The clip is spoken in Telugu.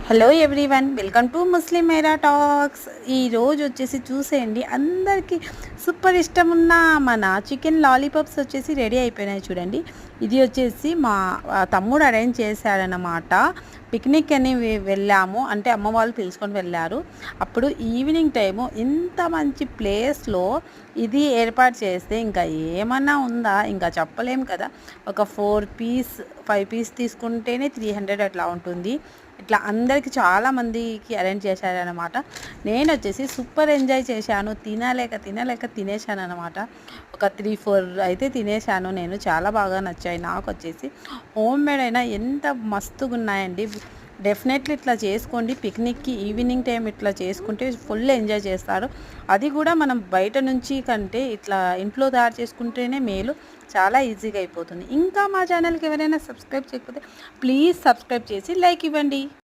Hello everyone, welcome to Muslim Mera talks. ఈరోజు వచ్చేసి చూసేయండి, అందరికీ సూపర్ ఇష్టం ఉన్న మన చికెన్ లాలీపాప్స్ వచ్చేసి రెడీ అయిపోయినాయి. చూడండి, ఇది వచ్చేసి మా తమ్ముడు అరేంజ్ చేశాడనమాట. పిక్నిక్ అని వెళ్ళాము, అంటే అమ్మ వాళ్ళు పిలుచుకొని వెళ్ళారు. అప్పుడు ఈవినింగ్ టైము ఇంత మంచి ప్లేస్లో ఇది ఏర్పాటు చేస్తే ఇంకా ఏమన్నా ఉందా, ఇంకా చెప్పలేము కదా. ఒక 5 పీస్ తీసుకుంటేనే 300 అట్లా ఉంటుంది. ఇట్లా అందరికీ చాలామందికి అరేంజ్ చేశారనమాట. నేను వచ్చేసి సూపర్ ఎంజాయ్ చేశాను. తినలేక తినేశాను అనమాట. ఒక 3-4 అయితే తినేశాను నేను. చాలా బాగా నచ్చాయి నాకు వచ్చేసి. హోమ్ మేడ్ అయినా ఎంత మస్తుగా ఉన్నాయండి. డెఫినెట్లీ ఇట్లా చేసుకోండి. పిక్నిక్కి ఈవినింగ్ టైం ఇట్లా చేసుకుంటే ఫుల్ ఎంజాయ్ చేస్తారు. అది కూడా మనం బయట నుంచి కంటే ఇట్లా ఇంట్లో తయారు చేసుకుంటేనే మేలు. చాలా ఈజీగా అయిపోతుంది. ఇంకా మా ఛానల్కి ఎవరైనా సబ్స్క్రైబ్ చేయకపోతే ప్లీజ్ సబ్స్క్రైబ్ చేసి లైక్ ఇవ్వండి.